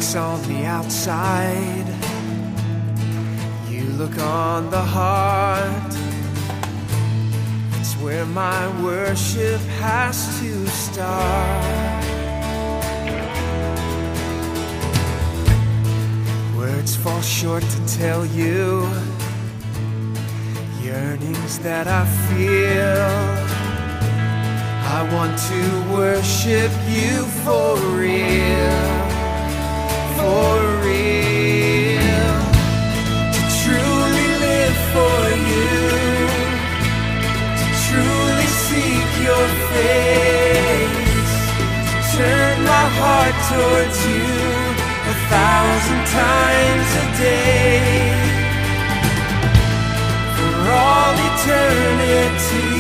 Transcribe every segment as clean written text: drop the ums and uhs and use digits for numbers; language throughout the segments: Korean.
looks on the outside, you look on the heart. It's where my worship has to start. Words fall short to tell you yearnings that I feel. I want to worship you for real, for real. To truly live for you, to truly seek your face, to turn my heart towards you 1,000 times a day, for all eternity.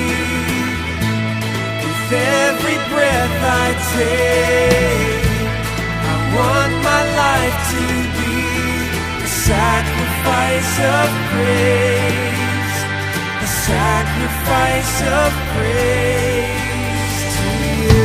With every breath I take, I want my life to be a sacrifice of praise, a sacrifice of praise to you.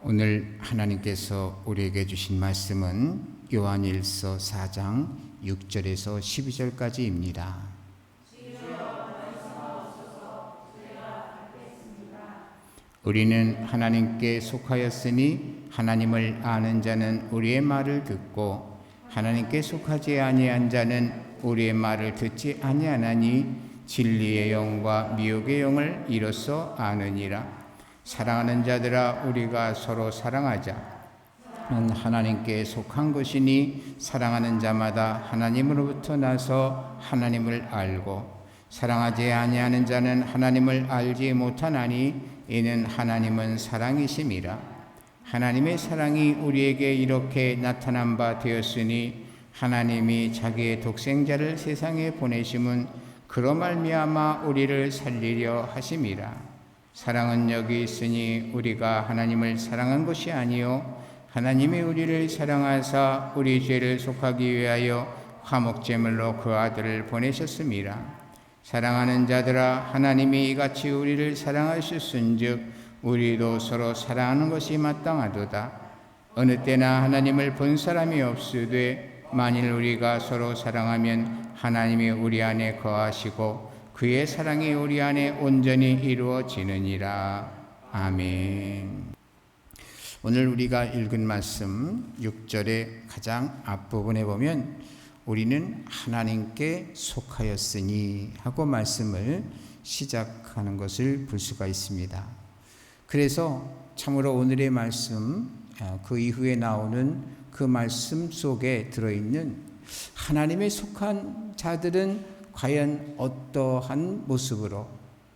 오늘 하나님께서 우리에게 주신 말씀은 요한일서 4장 6절에서 12절까지입니다. 우리는 하나님께 속하였으니 하나님을 아는 자는 우리의 말을 듣고 하나님께 속하지 아니한 자는 우리의 말을 듣지 아니하나니 진리의 영과 미혹의 영을 이로써 아느니라. 사랑하는 자들아, 우리가 서로 사랑하자. 하나님께 속한 것이니 사랑하는 자마다 하나님으로부터 나서 하나님을 알고 사랑하지 아니하는 자는 하나님을 알지 못하나니 이는 하나님은 사랑이심이라. 하나님의 사랑이 우리에게 이렇게 나타난 바 되었으니 하나님이 자기의 독생자를 세상에 보내심은 그로 말미암아 우리를 살리려 하심이라. 사랑은 여기 있으니 우리가 하나님을 사랑한 것이 아니요 하나님이 우리를 사랑하사 우리 죄를 속하기 위하여 화목제물로 그 아들을 보내셨음이라. 사랑하는 자들아, 하나님이 이같이 우리를 사랑하셨은즉 우리도 서로 사랑하는 것이 마땅하도다. 어느 때나 하나님을 본 사람이 없으되 만일 우리가 서로 사랑하면 하나님이 우리 안에 거하시고 그의 사랑이 우리 안에 온전히 이루어지느니라. 아멘. 오늘 우리가 읽은 말씀 6절의 가장 앞부분에 보면 우리는 하나님께 속하였으니 하고 말씀을 시작하는 것을 볼 수가 있습니다. 그래서 참으로 오늘의 말씀, 그 이후에 나오는 그 말씀 속에 들어있는 하나님에 속한 자들은 과연 어떠한 모습으로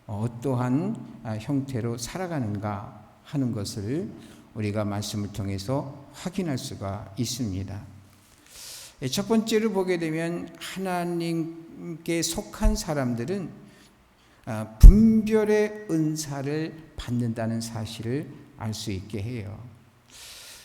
어떠한 형태로 살아가는가 하는 것을 우리가 말씀을 통해서 확인할 수가 있습니다. 첫 번째로 보게 되면 하나님께 속한 사람들은 분별의 은사를 받는다는 사실을 알 수 있게 해요.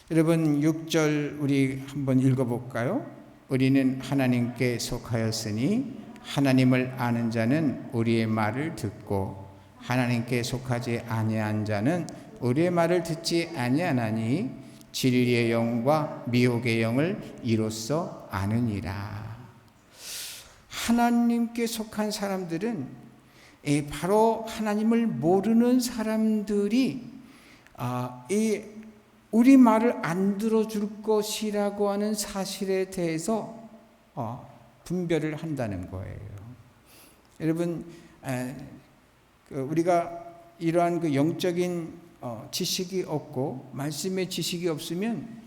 여러분 6절 우리 한번 읽어볼까요? 우리는 하나님께 속하였으니 하나님을 아는 자는 우리의 말을 듣고 하나님께 속하지 아니한 자는 우리의 말을 듣지 아니하나니 진리의 영과 미혹의 영을 이로써 아느니라. 하나님께 속한 사람들은 바로 하나님을 모르는 사람들이 우리 말을 안 들어줄 것이라고 하는 사실에 대해서 분별을 한다는 거예요. 여러분, 우리가 이러한 그 영적인 지식이 없고 말씀의 지식이 없으면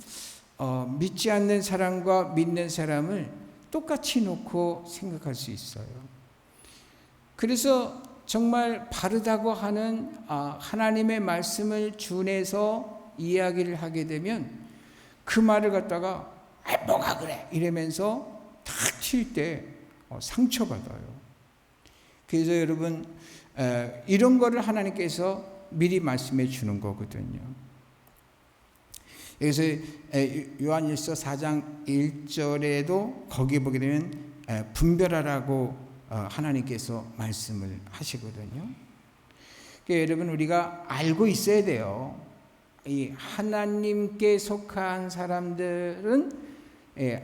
믿지 않는 사람과 믿는 사람을 똑같이 놓고 생각할 수 있어요. 그래서 정말 바르다고 하는 하나님의 말씀을 준해서 이야기를 하게 되면 그 말을 갖다가 뭐가 그래 이러면서 탁 칠 때 상처받아요. 그래서 여러분 이런 거를 하나님께서 미리 말씀해 주는 거거든요. 여기서 요한일서 4장 1절에도 거기 보게 되면 분별하라고 하나님께서 말씀을 하시거든요. 그러니까 여러분, 우리가 알고 있어야 돼요. 이 하나님께 속한 사람들은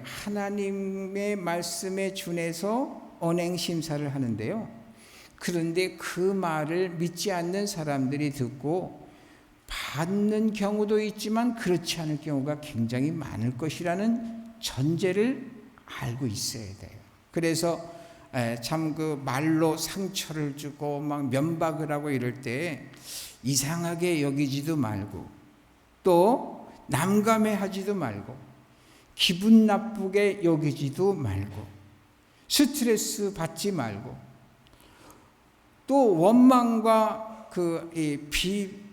하나님의 말씀에 준해서 언행 심사를 하는데요. 그런데 그 말을 믿지 않는 사람들이 듣고 받는 경우도 있지만 그렇지 않을 경우가 굉장히 많을 것이라는 전제를 알고 있어야 돼요. 그래서 참 그 말로 상처를 주고 막 면박을 하고 이럴 때 이상하게 여기지도 말고, 또 남감해하지도 말고, 기분 나쁘게 여기지도 말고, 스트레스 받지 말고, 또 원망과 그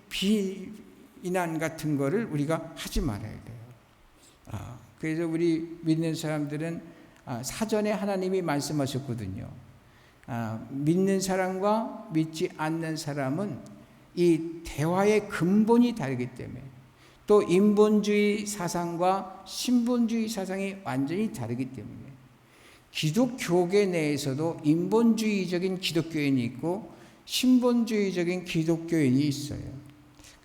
비난 같은 거를 우리가 하지 말아야 돼요. 그래서 우리 믿는 사람들은 사전에 하나님이 말씀하셨거든요. 믿는 사람과 믿지 않는 사람은 이 대화의 근본이 다르기 때문에, 또 인본주의 사상과 신본주의 사상이 완전히 다르기 때문에, 기독교계 내에서도 인본주의적인 기독교인이 있고 신본주의적인 기독교인이 있어요.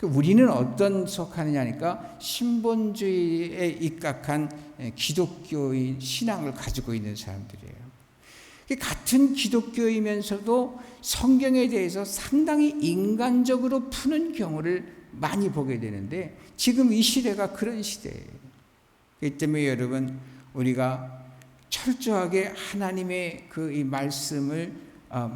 우리는 어떤 속하느냐니까 신본주의에 입각한 기독교인 신앙을 가지고 있는 사람들이에요. 같은 기독교이면서도 성경에 대해서 상당히 인간적으로 푸는 경우를 많이 보게 되는데, 지금 이 시대가 그런 시대예요. 그렇기 때문에 여러분, 우리가 철저하게 하나님의 이 말씀을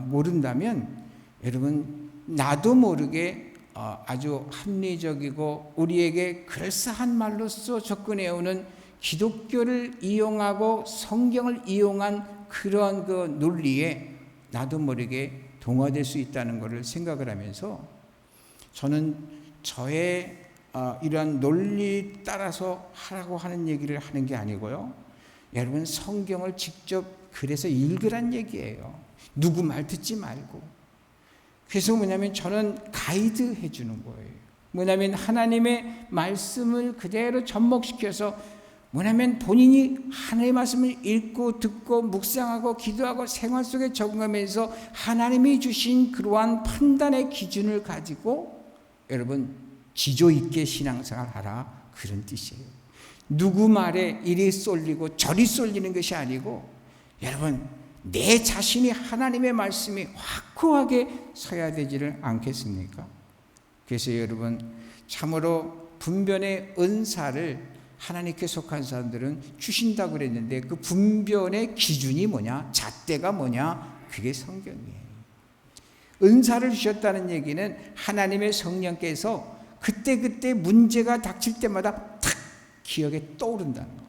모른다면, 여러분, 나도 모르게 아주 합리적이고 우리에게 그럴싸한 말로써 접근해오는 기독교를 이용하고 성경을 이용한 그런 그 논리에 나도 모르게 동화될 수 있다는 것을 생각을 하면서, 저는 저의 이러한 논리 따라서 하라고 하는 얘기를 하는 게 아니고요. 여러분, 성경을 직접 그래서 읽으란 얘기예요. 누구 말 듣지 말고. 그래서 뭐냐면 저는 가이드 해주는 거예요. 뭐냐면 하나님의 말씀을 그대로 접목시켜서, 뭐냐면 본인이 하나님의 말씀을 읽고 듣고 묵상하고 기도하고 생활 속에 적응하면서 하나님이 주신 그러한 판단의 기준을 가지고 여러분 지조 있게 신앙생활 하라, 그런 뜻이에요. 누구 말에 이리 쏠리고 저리 쏠리는 것이 아니고, 여러분 내 자신이 하나님의 말씀이 확고하게 서야 되지를 않겠습니까? 그래서 여러분, 참으로 분별의 은사를 하나님께 속한 사람들은 주신다고 그랬는데, 그 분별의 기준이 뭐냐, 잣대가 뭐냐, 그게 성경이에요. 은사를 주셨다는 얘기는 하나님의 성령께서 그때그때 문제가 닥칠 때마다 탁 기억에 떠오른다는 거.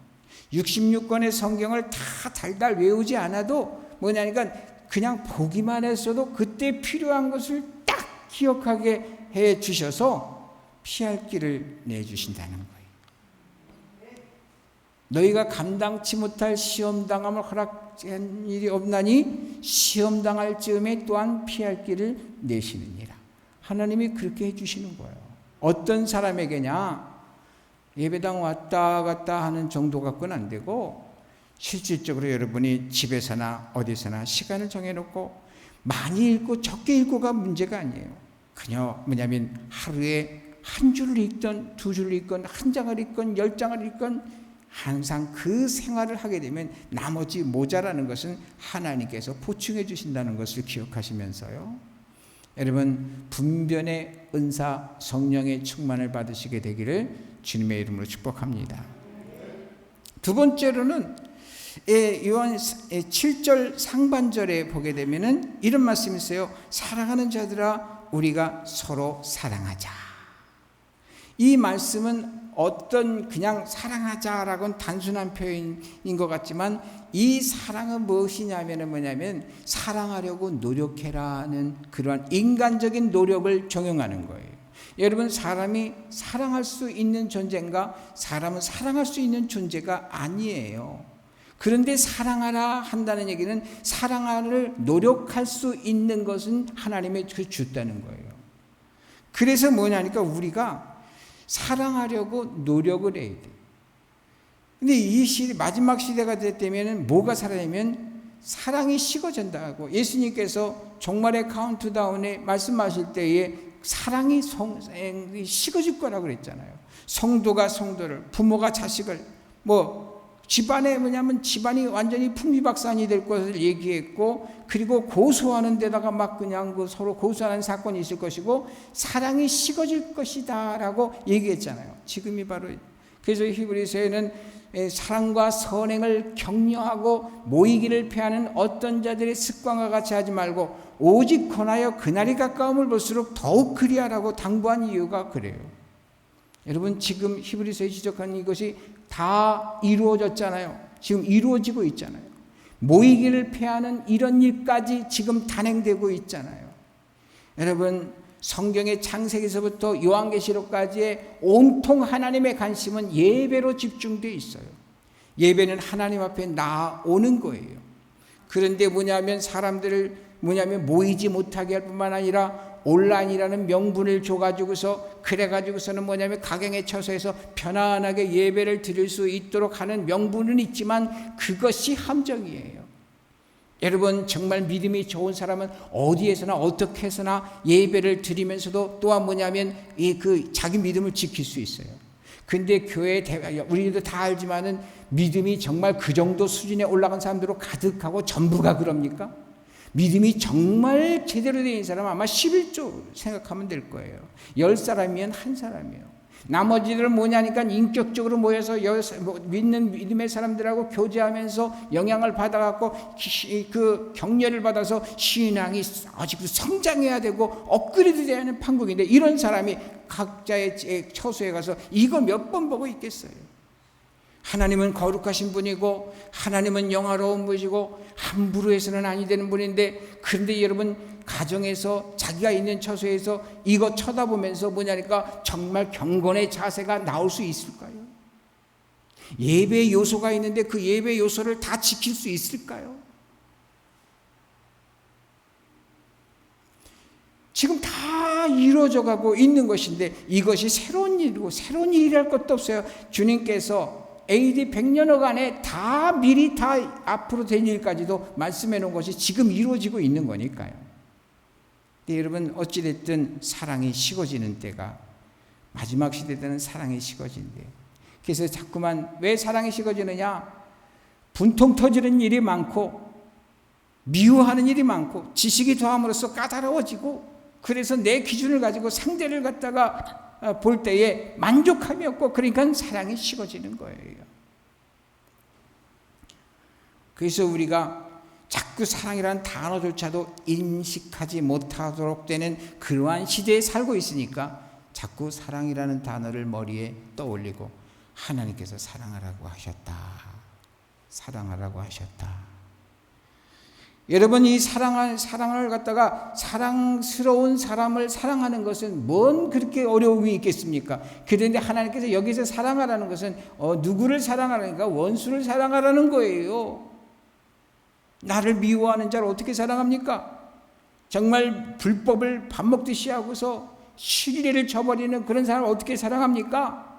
66권의 성경을 다 달달 외우지 않아도 뭐냐니까 그냥 보기만 했어도 그때 필요한 것을 딱 기억하게 해 주셔서 피할 길을 내주신다는 거예요. 너희가 감당치 못할 시험당함을 허락한 일이 없나니 시험당할 즈음에 또한 피할 길을 내시느니라. 하나님이 그렇게 해주시는 거예요. 어떤 사람에게냐, 예배당 왔다 갔다 하는 정도 갖고는 안 되고, 실질적으로 여러분이 집에서나 어디서나 시간을 정해놓고 많이 읽고 적게 읽고가 문제가 아니에요. 그냥 뭐냐면 하루에 한 줄을 읽던 두 줄을 읽건 한 장을 읽건 10장을 읽건 항상 그 생활을 하게 되면 나머지 모자라는 것은 하나님께서 보충해 주신다는 것을 기억하시면서요, 여러분 분변의 은사, 성령의 충만을 받으시게 되기를 주님의 이름으로 축복합니다. 두 번째로는 요한 7절 상반절에 보게 되면은 이런 말씀이 있어요. 사랑하는 자들아, 우리가 서로 사랑하자. 이 말씀은 어떤 그냥 사랑하자라고는 단순한 표현인 것 같지만, 이 사랑은 무엇이냐면 뭐냐면 사랑하려고 노력해라는 그러한 인간적인 노력을 적용하는 거예요. 여러분, 사람이 사랑할 수 있는 존재인가? 사람은 사랑할 수 있는 존재가 아니에요. 그런데 사랑하라 한다는 얘기는 사랑을 노력할 수 있는 것은 하나님의 주셨다는 거예요. 그래서 뭐냐니까 우리가 사랑하려고 노력을 해야 돼. 근데 이 마지막 시대가 됐다면 뭐가 살아나면 사랑이 식어진다고 예수님께서 종말의 카운트다운에 말씀하실 때에 사랑이 식어질 거라고 그랬잖아요. 성도가 성도를, 부모가 자식을, 집안에 집안이 완전히 풍비박산이 될 것을 얘기했고, 그리고 고소하는 데다가 막 그냥 서로 고소하는 사건이 있을 것이고, 사랑이 식어질 것이다라고 얘기했잖아요. 지금이 바로, 그래서 히브리서에는 사랑과 선행을 격려하고 모이기를 피하는 어떤 자들의 습관과 같이 하지 말고 오직 권하여 그날이 가까움을 볼수록 더욱 그리하라고 당부한 이유가 그래요. 여러분, 지금 히브리서에 지적한 이것이 다 이루어졌잖아요. 지금 이루어지고 있잖아요. 모이기를 피하는 이런 일까지 지금 단행되고 있잖아요. 여러분, 성경의 창세기서부터 요한계시록까지의 온통 하나님의 관심은 예배로 집중되어 있어요. 예배는 하나님 앞에 나오는 거예요. 그런데 사람들을 모이지 못하게 할 뿐만 아니라 온라인이라는 명분을 줘가지고서 그래가지고서는 가경에 처서해서 편안하게 예배를 드릴 수 있도록 하는 명분은 있지만 그것이 함정이에요. 여러분, 정말 믿음이 좋은 사람은 어디에서나 어떻게 해서나 예배를 드리면서도 또한 자기 믿음을 지킬 수 있어요. 근데 교회 우리도 다 알지만은 믿음이 정말 그 정도 수준에 올라간 사람들로 가득하고 전부가 그럽니까? 믿음이 정말 제대로 된 사람은 아마 11조 생각하면 될 거예요. 10사람이면 한 사람이에요. 나머지들은 뭐냐니까 인격적으로 모여서 믿는 믿음의 사람들하고 교제하면서 영향을 받아갖고 그 격려를 받아서 신앙이 아직 성장해야 되고 업그레이드 돼야 하는 판국인데, 이런 사람이 각자의 처소에 가서 이거 몇 번 보고 있겠어요? 하나님은 거룩하신 분이고 하나님은 영화로운 분이시고 함부로 해서는 아니 되는 분인데, 그런데 여러분, 가정에서 자기가 있는 처소에서 이거 쳐다보면서 정말 경건의 자세가 나올 수 있을까요? 예배의 요소가 있는데 그 예배의 요소를 다 지킬 수 있을까요? 지금 다 이루어져 가고 있는 것인데 이것이 새로운 일이고 새로운 일이랄 것도 없어요. 주님께서 AD 100년여간에 다 미리 다 앞으로 된 일까지도 말씀해 놓은 것이 지금 이루어지고 있는 거니까요. 근데 여러분, 어찌됐든 사랑이 식어지는 때가, 마지막 시대 때는 사랑이 식어진대요. 그래서 자꾸만 왜 사랑이 식어지느냐? 분통 터지는 일이 많고 미워하는 일이 많고 지식이 더함으로써 까다로워지고, 그래서 내 기준을 가지고 상대를 갖다가 볼 때에 만족함이 없고, 그러니까 사랑이 식어지는 거예요. 그래서 우리가 자꾸 사랑이라는 단어조차도 인식하지 못하도록 되는 그러한 시대에 살고 있으니까 자꾸 사랑이라는 단어를 머리에 떠올리고, 하나님께서 사랑하라고 하셨다. 사랑하라고 하셨다. 여러분, 이 사랑을 갖다가 사랑스러운 사람을 사랑하는 것은 뭔 그렇게 어려움이 있겠습니까? 그런데 하나님께서 여기서 사랑하라는 것은 누구를 사랑하라니까? 원수를 사랑하라는 거예요. 나를 미워하는 자를 어떻게 사랑합니까? 정말 불법을 밥 먹듯이 하고서 신뢰를 저버리는 그런 사람을 어떻게 사랑합니까?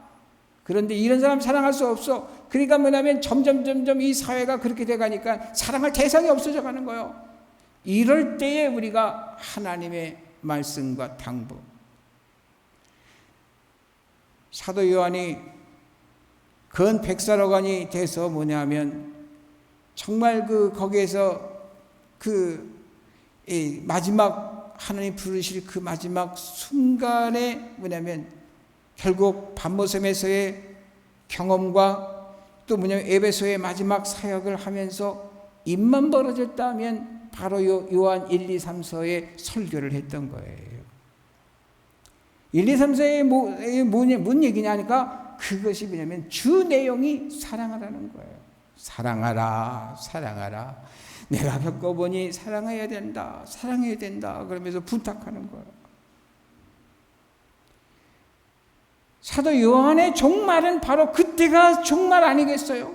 그런데 이런 사람 사랑할 수 없어. 그러니까 점점 이 사회가 그렇게 돼가니까 사랑할 대상이 없어져 가는 거예요. 이럴 때에 우리가 하나님의 말씀과 당부, 사도 요한이 근 100살여간이 돼서 정말 거기에서 마지막 하나님 부르실 그 마지막 순간에 결국 반모섬에서의 경험과 또 에베소의 마지막 사역을 하면서 입만 벌어졌다면 바로 요한 1, 2, 3서의 설교를 했던 거예요. 1, 2, 3서의 뭔 얘기냐 하니까 그것이 주 내용이 사랑하라는 거예요. 사랑하라, 사랑하라. 내가 겪어보니 사랑해야 된다, 사랑해야 된다. 그러면서 부탁하는 거예요. 사도 요한의 종말은 바로 그때가 종말 아니겠어요?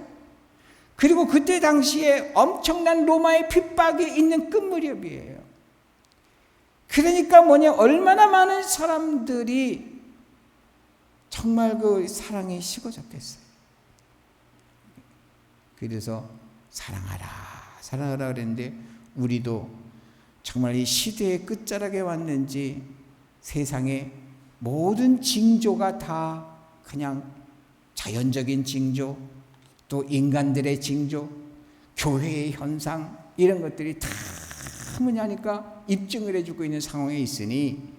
그리고 그때 당시에 엄청난 로마의 핍박이 있는 끝무렵이에요. 그러니까 얼마나 많은 사람들이 정말 그 사랑이 식어졌겠어요. 그래서 사랑하라 그랬는데 우리도 정말 이 시대의 끝자락에 왔는지 세상의 모든 징조가 다 그냥 자연적인 징조, 또 인간들의 징조, 교회의 현상 이런 것들이 다 뭐냐니까 입증을 해주고 있는 상황에 있으니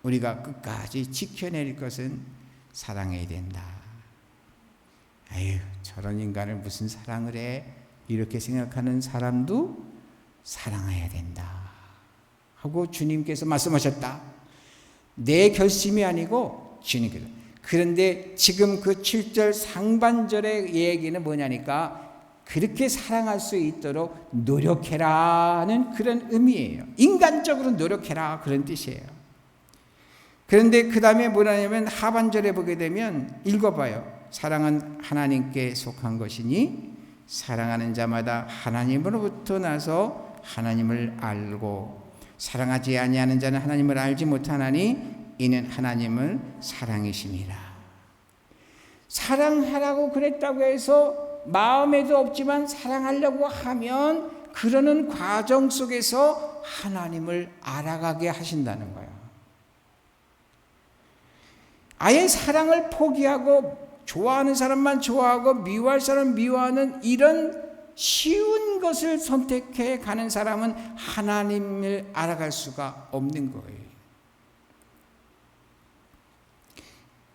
우리가 끝까지 지켜낼 것은 사랑해야 된다. 아유, 저런 인간을 무슨 사랑을 해? 이렇게 생각하는 사람도 사랑해야 된다 하고 주님께서 말씀하셨다. 내 결심이 아니고 주님께서. 그런데 지금 그 7절 상반절의 얘기는 뭐냐니까 그렇게 사랑할 수 있도록 노력해라는 그런 의미예요. 인간적으로 노력해라 그런 뜻이에요. 그런데 그 다음에 뭐냐면 하반절에 보게 되면 읽어봐요. 사랑은 하나님께 속한 것이니 사랑하는 자마다 하나님으로부터 나서 하나님을 알고 사랑하지 아니하는 자는 하나님을 알지 못하나니 이는 하나님을 사랑이심이라. 사랑하라고 그랬다고 해서 마음에도 없지만 사랑하려고 하면 그러는 과정 속에서 하나님을 알아가게 하신다는 거예요. 아예 사랑을 포기하고 좋아하는 사람만 좋아하고 미워할 사람 미워하는 이런 쉬운 것을 선택해 가는 사람은 하나님을 알아갈 수가 없는 거예요.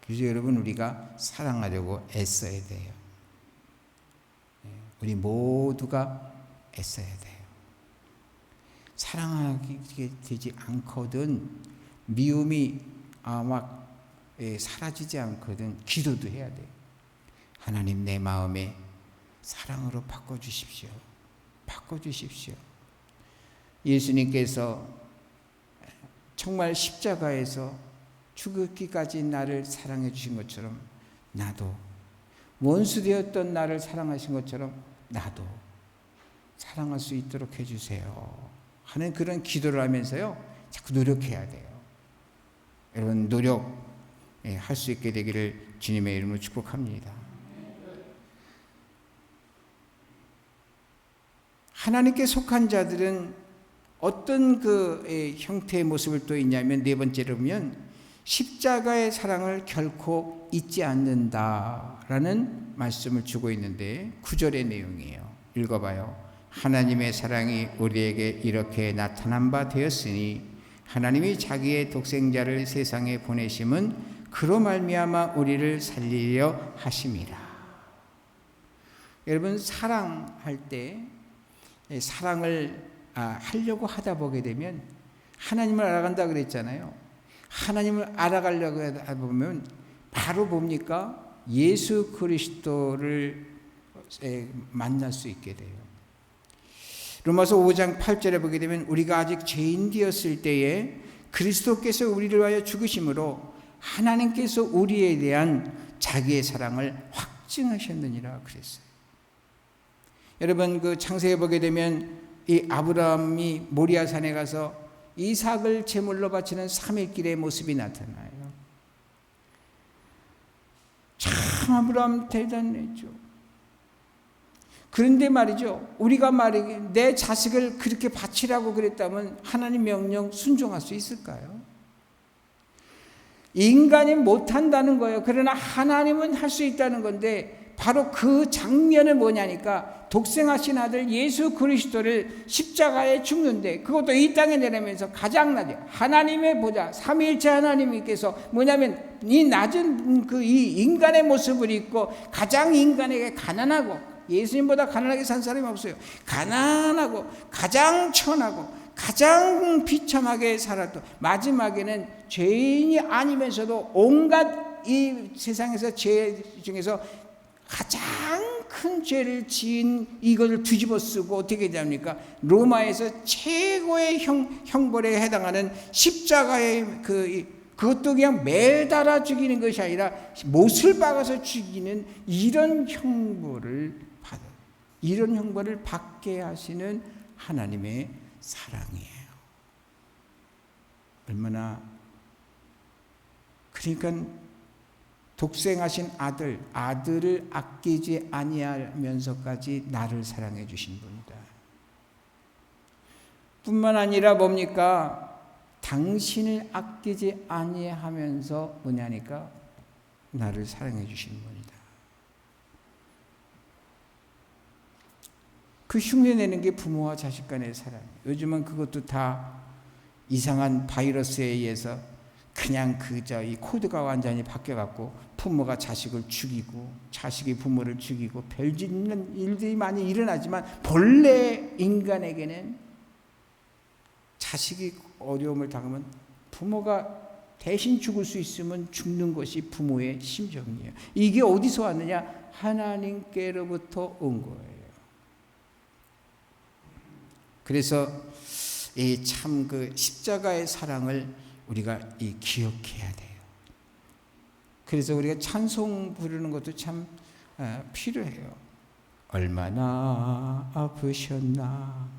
그래서 여러분 우리가 사랑하려고 애써야 돼요. 우리 모두가 애써야 돼요. 사랑하게 되지 않거든 미움이 막 사라지지 않거든 기도도 해야 돼요. 하나님 내 마음에 사랑으로 바꿔주십시오. 바꿔주십시오. 예수님께서 정말 십자가에서 죽기까지 나를 사랑해 주신 것처럼 나도 원수 되었던 나를 사랑하신 것처럼 나도 사랑할 수 있도록 해주세요 하는 그런 기도를 하면서요 자꾸 노력해야 돼요. 여러분 노력할 수 있게 되기를 주님의 이름으로 축복합니다. 하나님께 속한 자들은 어떤 그 형태의 모습을 또 있냐면 네 번째로 보면 십자가의 사랑을 결코 잊지 않는다라는 말씀을 주고 있는데 9절의 내용이에요. 읽어봐요. 하나님의 사랑이 우리에게 이렇게 나타난 바 되었으니 하나님이 자기의 독생자를 세상에 보내심은 그로 말미암아 우리를 살리려 하심이라. 여러분 사랑할 때 사랑을 하려고 하다 보게 되면 하나님을 알아간다 그랬잖아요. 하나님을 알아가려고 하다 보면 바로 뭡니까? 예수 그리스도를 만날 수 있게 돼요. 로마서 5장 8절에 보게 되면 우리가 아직 죄인 되었을 때에 그리스도께서 우리를 위하여 죽으심으로 하나님께서 우리에 대한 자기의 사랑을 확증하셨느니라 그랬어요. 여러분 그 창세기에 보게 되면 이 아브라함이 모리아산에 가서 이삭을 제물로 바치는 3일길의 모습이 나타나요. 참 아브라함 대단했죠. 그런데 말이죠. 우리가 말이게 내 자식을 그렇게 바치라고 그랬다면 하나님 명령 순종할 수 있을까요? 인간이 못한다는 거예요. 그러나 하나님은 할 수 있다는 건데 바로 그 장면은 뭐냐니까 독생하신 아들 예수 그리스도를 십자가에 죽는데 그것도 이 땅에 내려면서 가장 낮은 하나님의 보좌 삼위일체 하나님께서 뭐냐면 이 낮은 그 이 인간의 모습을 입고 가장 인간에게 가난하고 예수님보다 가난하게 산 사람이 없어요. 가난하고 가장 천하고 가장 비참하게 살았던 마지막에는 죄인이 아니면서도 온갖 이 세상에서 죄 중에서 가장 큰 죄를 지은 이것을 뒤집어 쓰고 어떻게 됩니까? 로마에서 최고의 형벌에 해당하는 십자가의 그것도 그냥 매달아 죽이는 것이 아니라 못을 박아서 죽이는 이런 형벌을 이런 형벌을 받게 하시는 하나님의 사랑이에요. 얼마나 그러니까 독생하신 아들을 아끼지 아니하면서까지 나를 사랑해 주신 분이다. 뿐만 아니라 뭡니까? 당신을 아끼지 아니하면서 뭐냐니까 나를 사랑해 주신 분이다. 그 흉내내는 게 부모와 자식 간의 사랑이에요. 요즘은 그것도 다 이상한 바이러스에 의해서 그냥 이 코드가 완전히 바뀌어갖고 부모가 자식을 죽이고 자식이 부모를 죽이고 별짓는 일들이 많이 일어나지만 본래 인간에게는 자식이 어려움을 당하면 부모가 대신 죽을 수 있으면 죽는 것이 부모의 심정이에요. 이게 어디서 왔느냐? 하나님께로부터 온 거예요. 그래서 참 그 십자가의 사랑을 우리가 기억해야 돼요. 그래서 우리가 찬송 부르는 것도 참 필요해요. 얼마나 아프셨나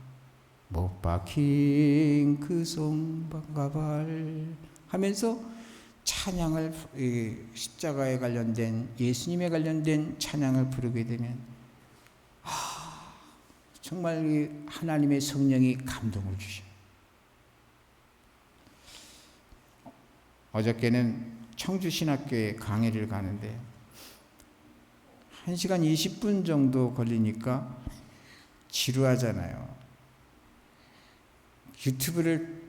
못 박힌 그 손가발 하면서 찬양을 십자가에 관련된 예수님에 관련된 찬양을 부르게 되면 정말 하나님의 성령이 감동을 주셔요. 어저께는 청주신학교에 강의를 가는데 1시간 20분 정도 걸리니까 지루하잖아요. 유튜브를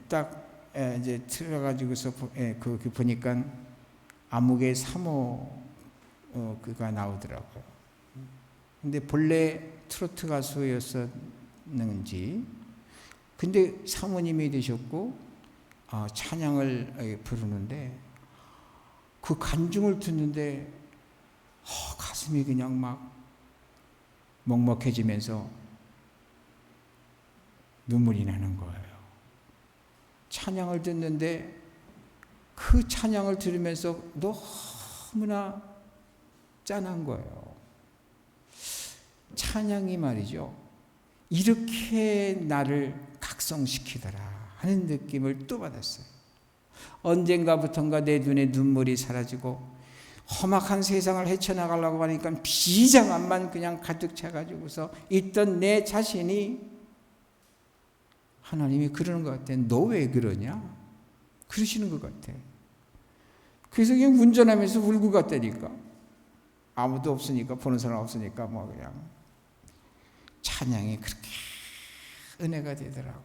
딱 이제 틀어가지고서 그렇게 보니까 암흑의 3호 그가 나오더라고요. 근데 본래 트로트 가수였었는지 근데 사모님이 되셨고 찬양을 부르는데 그 간증을 듣는데 가슴이 그냥 막 먹먹해지면서 눈물이 나는 거예요. 찬양을 듣는데 그 찬양을 들으면서 너무나 짠한 거예요. 찬양이 말이죠. 이렇게 나를 각성시키더라 하는 느낌을 또 받았어요. 언젠가부턴가 내 눈에 눈물이 사라지고 험악한 세상을 헤쳐나가려고 하니까 비장함만 그냥 가득 차가지고서 있던 내 자신이 하나님이 그러는 것 같아. 너 왜 그러냐? 그러시는 것 같아. 그래서 그냥 운전하면서 울고 갔다니까. 아무도 없으니까, 보는 사람 없으니까 뭐 그냥 찬양이 그렇게 은혜가 되더라고.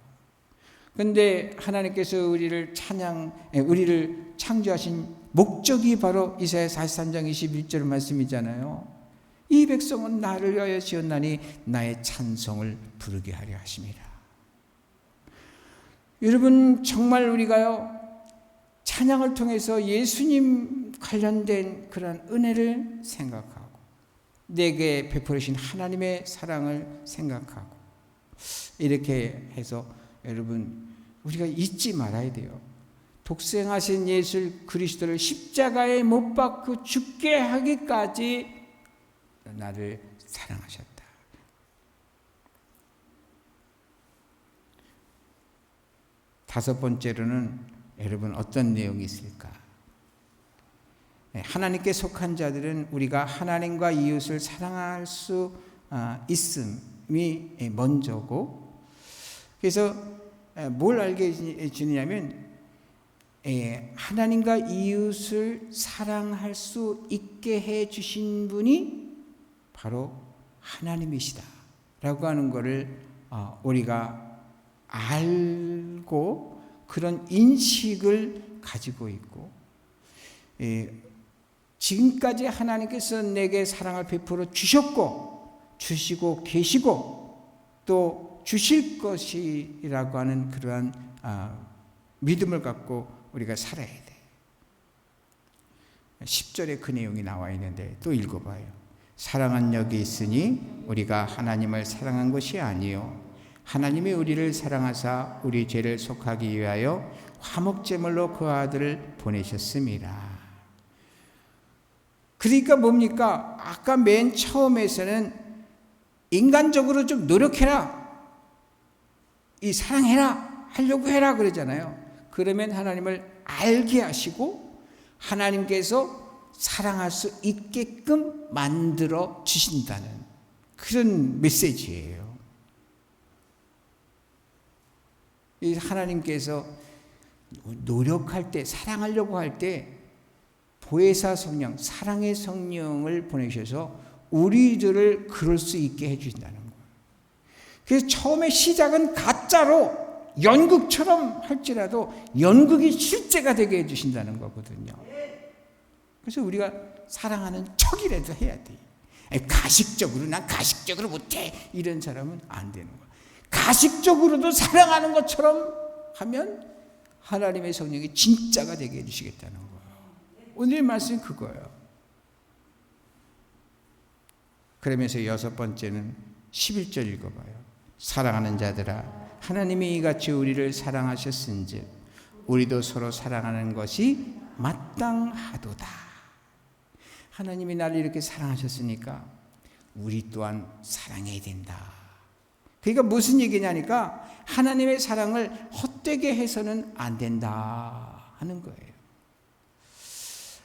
근데 하나님께서 우리를 창조하신 목적이 바로 이사야 43장 21절 말씀이잖아요. 이 백성은 나를 위하여 지었나니 나의 찬송을 부르게 하려 하심이라. 여러분 정말 우리가요 찬양을 통해서 예수님 관련된 그런 은혜를 생각하고 내게 베풀으신 하나님의 사랑을 생각하고 이렇게 해서 여러분 우리가 잊지 말아야 돼요. 독생하신 예수 그리스도를 십자가에 못 박고 죽게 하기까지 나를 사랑하셨다. 다섯 번째로는 여러분 어떤 내용이 있을까? 하나님께 속한 자들은 우리가 하나님과 이웃을 사랑할 수 있음이 먼저고, 그래서 뭘 알게 주느냐면 하나님과 이웃을 사랑할 수 있게 해 주신 분이 바로 하나님이시다 라고 하는 것을 우리가 알고 그런 인식을 가지고 있고, 지금까지 하나님께서 내게 사랑을 베풀어 주셨고 주시고 계시고 또 주실 것이라고 하는 그러한 믿음을 갖고 우리가 살아야 돼. 10절에 그 내용이 나와 있는데 또 읽어봐요. 사랑한 력이 있으니 우리가 하나님을 사랑한 것이 아니요 하나님이 우리를 사랑하사 우리 죄를 속하기 위하여 화목제물로 그 아들을 보내셨습니다. 그러니까 뭡니까? 아까 맨 처음에서는 인간적으로 좀 노력해라, 이 사랑해라, 하려고 해라 그러잖아요. 그러면 하나님을 알게 하시고 하나님께서 사랑할 수 있게끔 만들어 주신다는 그런 메시지예요. 이 하나님께서 노력할 때, 사랑하려고 할 때 보혜사 성령, 사랑의 성령을 보내셔서 우리들을 그럴 수 있게 해주신다는 거예요. 그래서 처음에 시작은 가짜로 연극처럼 할지라도 연극이 실제가 되게 해주신다는 거거든요. 그래서 우리가 사랑하는 척이라도 해야 돼. 가식적으로 난 가식적으로 못해 이런 사람은 안 되는 거야. 가식적으로도 사랑하는 것처럼 하면 하나님의 성령이 진짜가 되게 해주시겠다는 거예요. 오늘의 말씀이 그거예요. 그러면서 6번째는 11절 읽어봐요. 사랑하는 자들아, 하나님이 이같이 우리를 사랑하셨은즉 우리도 서로 사랑하는 것이 마땅하도다. 하나님이 나를 이렇게 사랑하셨으니까 우리 또한 사랑해야 된다. 그러니까 무슨 얘기냐니까 하나님의 사랑을 헛되게 해서는 안 된다 하는 거예요.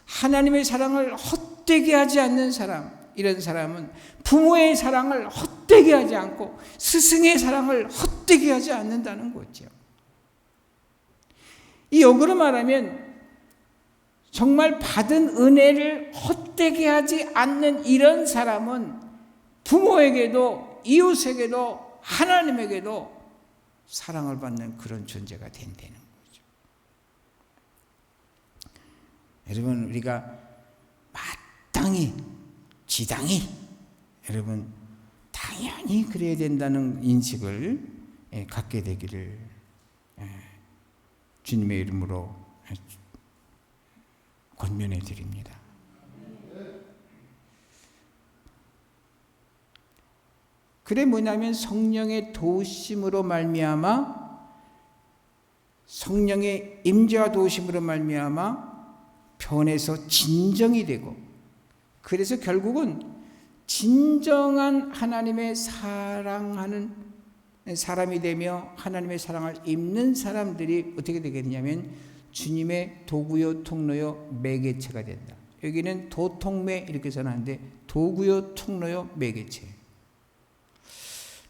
하나님의 사랑을 헛되게 하지 않는 사람, 이런 사람은 부모의 사랑을 헛되게 하지 않고 스승의 사랑을 헛되게 하지 않는다는 거죠. 이 역으로 말하면 정말 받은 은혜를 헛되게 하지 않는 이런 사람은 부모에게도 이웃에게도 하나님에게도 사랑을 받는 그런 존재가 된다는 거죠. 여러분, 우리가 마땅히 지당히 여러분 당연히 그래야 된다는 인식을 갖게 되기를 주님의 이름으로 권면해 드립니다. 그래 뭐냐면 성령의 도우심으로 말미암아, 성령의 임재와 도우심으로 말미암아 변해서 진정이 되고, 그래서 결국은 진정한 하나님의 사랑하는 사람이 되며 하나님의 사랑을 입는 사람들이 어떻게 되겠냐면 주님의 도구요 통로요 매개체가 된다. 여기는 도통매 이렇게 전하는데 도구요 통로요 매개체.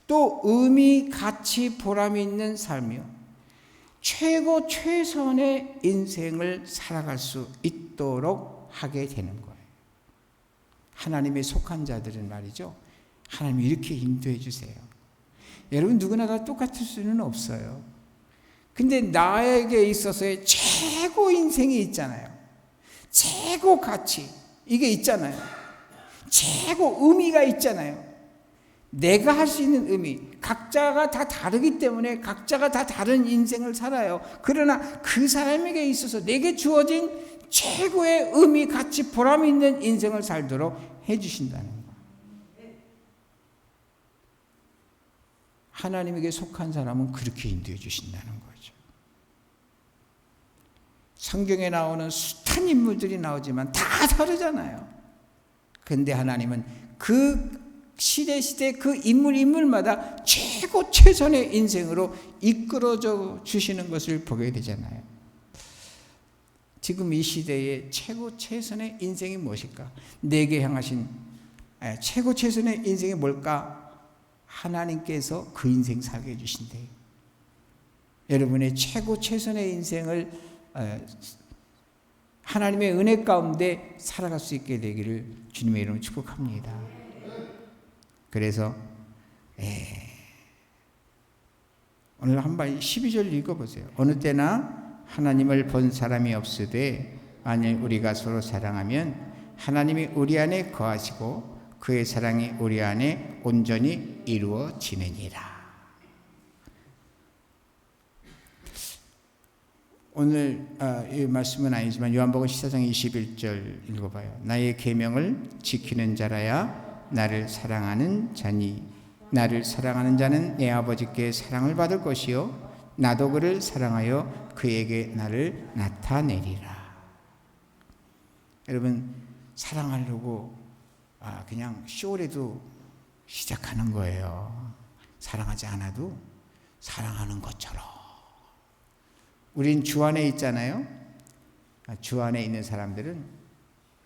또 의미, 가치, 보람이 있는 삶이요, 최고 최선의 인생을 살아갈 수 있도록 하게 되는 거예요. 하나님의 속한 자들은 말이죠, 하나님이 이렇게 인도해 주세요. 여러분 누구나 다 똑같을 수는 없어요. 근데 나에게 있어서의 최고 인생이 있잖아요. 최고 가치 이게 있잖아요. 최고 의미가 있잖아요. 내가 할 수 있는 의미, 각자가 다 다르기 때문에 각자가 다 다른 인생을 살아요. 그러나 그 사람에게 있어서 내게 주어진 최고의 의미, 가치, 보람 있는 인생을 살도록 해주신다는 거예요. 하나님에게 속한 사람은 그렇게 인도해 주신다는 거죠. 성경에 나오는 숱한 인물들이 나오지만 다 다르잖아요. 그런데 하나님은 그 시대 그 인물마다 최고 최선의 인생으로 이끌어줘 주시는 것을 보게 되잖아요. 지금 이 시대의 최고 최선의 인생이 무엇일까? 내게 향하신 최고 최선의 인생이 뭘까? 하나님께서 그 인생 살게 해주신대요. 여러분의 최고 최선의 인생을 하나님의 은혜 가운데 살아갈 수 있게 되기를 주님의 이름으로 축복합니다. 그래서 오늘 한번 12절 읽어보세요. 어느 때나 하나님을 본 사람이 없으되 만일 우리가 서로 사랑하면 하나님이 우리 안에 거하시고 그의 사랑이 우리 안에 온전히 이루어지느니라. 오늘 이 말씀은 아니지만 요한복음 14장 21절 읽어봐요. 나의 계명을 지키는 자라야 나를 사랑하는 자니 나를 사랑하는 자는 내 아버지께 사랑을 받을 것이요 나도 그를 사랑하여 그에게 나를 나타내리라. 여러분 사랑하려고 그냥 쇼라도 시작하는 거예요. 사랑하지 않아도 사랑하는 것처럼. 우린 주 안에 있잖아요. 주 안에 있는 사람들은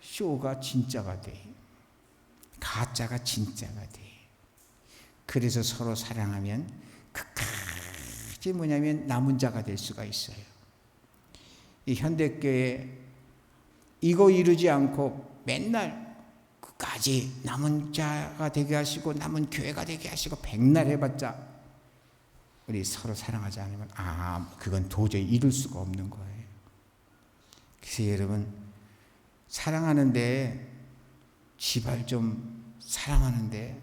쇼가 진짜가 돼. 가짜가 진짜가 돼. 그래서 서로 사랑하면 끝까지 뭐냐면 남은 자가 될 수가 있어요. 이 현대교회 이거 이루지 않고 맨날 끝까지 남은 자가 되게 하시고 남은 교회가 되게 하시고 백날 해봤자 우리 서로 사랑하지 않으면 그건 도저히 이룰 수가 없는 거예요. 그래서 여러분 사랑하는데 제발 좀 사랑하는데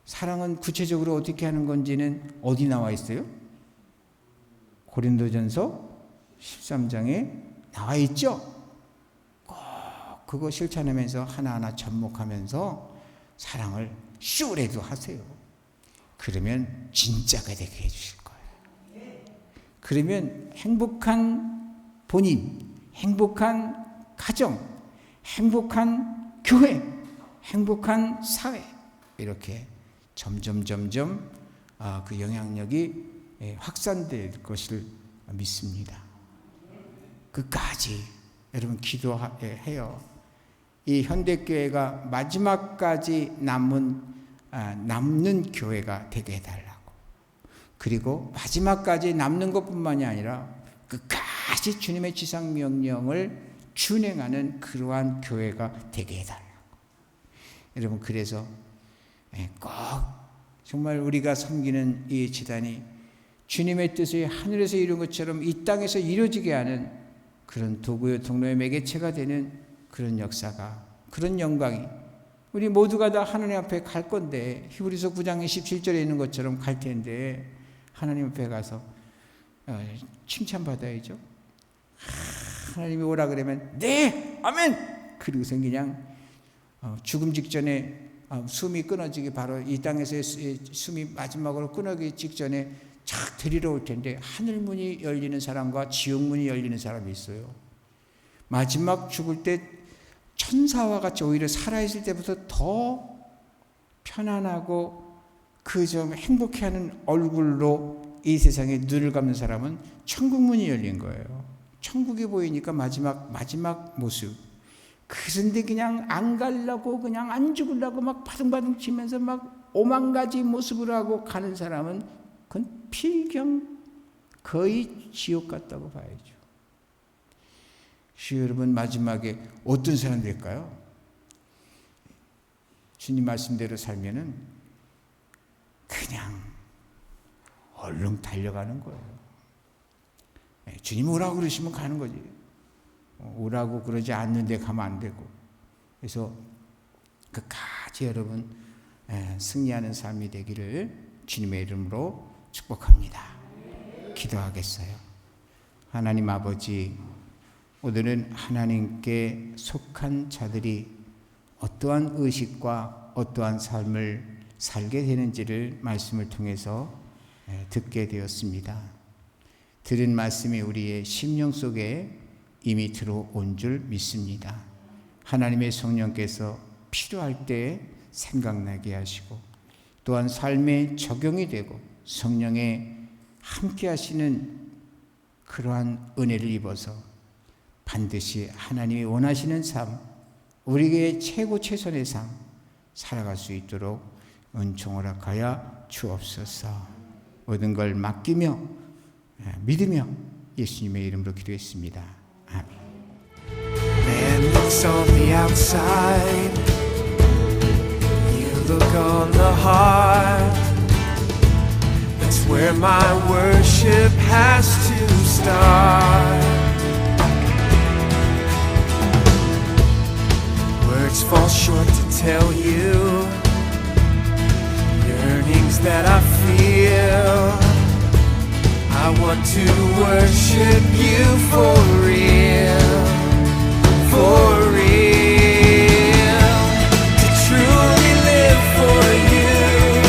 사랑은 구체적으로 어떻게 하는 건지는 어디 나와 있어요? 고린도전서 13장에 나와 있죠? 꼭 그거 실천하면서 하나하나 접목하면서 사랑을 쇼라도 하세요. 그러면 진짜가 되게 해주실 거예요. 그러면 행복한 본인, 행복한 가정, 행복한 교회, 행복한 사회 이렇게 점점 그 영향력이 확산될 것을 믿습니다. 끝까지 여러분 기도해요. 이 현대교회가 마지막까지 남는 교회가 되게 해달라고. 그리고 마지막까지 남는 것뿐만이 아니라 끝까지 주님의 지상명령을 준행하는 그러한 교회가 되게 해달라고. 여러분 그래서 꼭 정말 우리가 섬기는 이 제단이 주님의 뜻을 하늘에서 이룬 것처럼 이 땅에서 이루어지게 하는 그런 도구요 통로의 매개체가 되는 그런 역사가, 그런 영광이 우리 모두가 다 하나님 앞에 갈 건데, 히브리서 9장 27절에 있는 것처럼 갈 텐데 하나님 앞에 가서 칭찬받아야죠. 하나님이 오라 그러면 네 아멘. 그리고서 그냥 죽음 직전에 숨이 끊어지기 바로 이 땅에서 숨이 마지막으로 끊어지기 직전에 착 데리러 올 텐데 하늘문이 열리는 사람과 지옥문이 열리는 사람이 있어요. 마지막 죽을 때 천사와 같이 오히려 살아있을 때부터 더 편안하고 그 좀 행복해하는 얼굴로 이 세상에 눈을 감는 사람은 천국문이 열린 거예요. 천국이 보이니까 마지막 모습. 그런데 그냥 안 가려고 그냥 안 죽으려고 막 바둥바둥 치면서 막 오만 가지 모습을 하고 가는 사람은 그건 필경 거의 지옥 같다고 봐야죠. 여러분 마지막에 어떤 사람 될까요? 주님 말씀대로 살면은 그냥 얼른 달려가는 거예요. 주님 오라고 그러시면 가는 거지. 오라고 그러지 않는데 가면 안 되고. 그래서 끝까지 여러분 승리하는 삶이 되기를 주님의 이름으로 축복합니다. 기도하겠어요. 하나님 아버지, 오늘은 하나님께 속한 자들이 어떠한 의식과 어떠한 삶을 살게 되는지를 말씀을 통해서 듣게 되었습니다. 들은 말씀이 우리의 심령 속에 이미 들어온 줄 믿습니다. 하나님의 성령께서 필요할 때 생각나게 하시고 또한 삶에 적용이 되고 성령에 함께 하시는 그러한 은혜를 입어서 반드시 하나님이 원하시는 삶, 우리에게 최고 최선의 삶 살아갈 수 있도록 은총을 허락하여 주옵소서. 모든 걸 맡기며 믿으며 예수님의 이름으로 기도했습니다. 아멘. Man looks on the outside, you look on the heart. That's where my worship has to start. Words fall short to tell you yearnings that I feel. I want to worship you for real, for real. To truly live for you,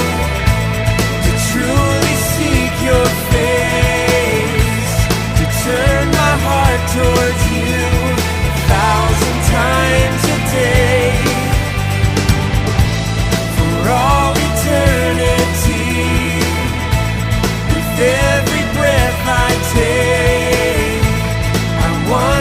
to truly seek your face, to turn my heart towards you 1,000 times a day, for all eternity. With every breath I take, I want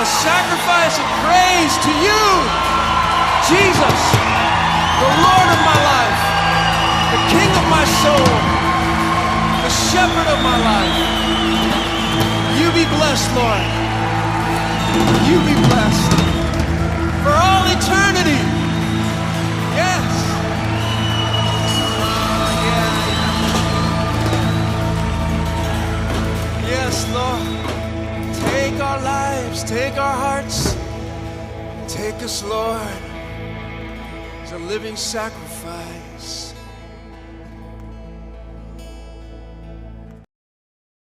a sacrifice of praise to you, Jesus, the Lord of my life, the King of my soul, the shepherd of my life. You be blessed, Lord. You be blessed for all eternity. Yes. Yes, Lord. Take our lives, take our hearts, take us, Lord, as a living sacrifice.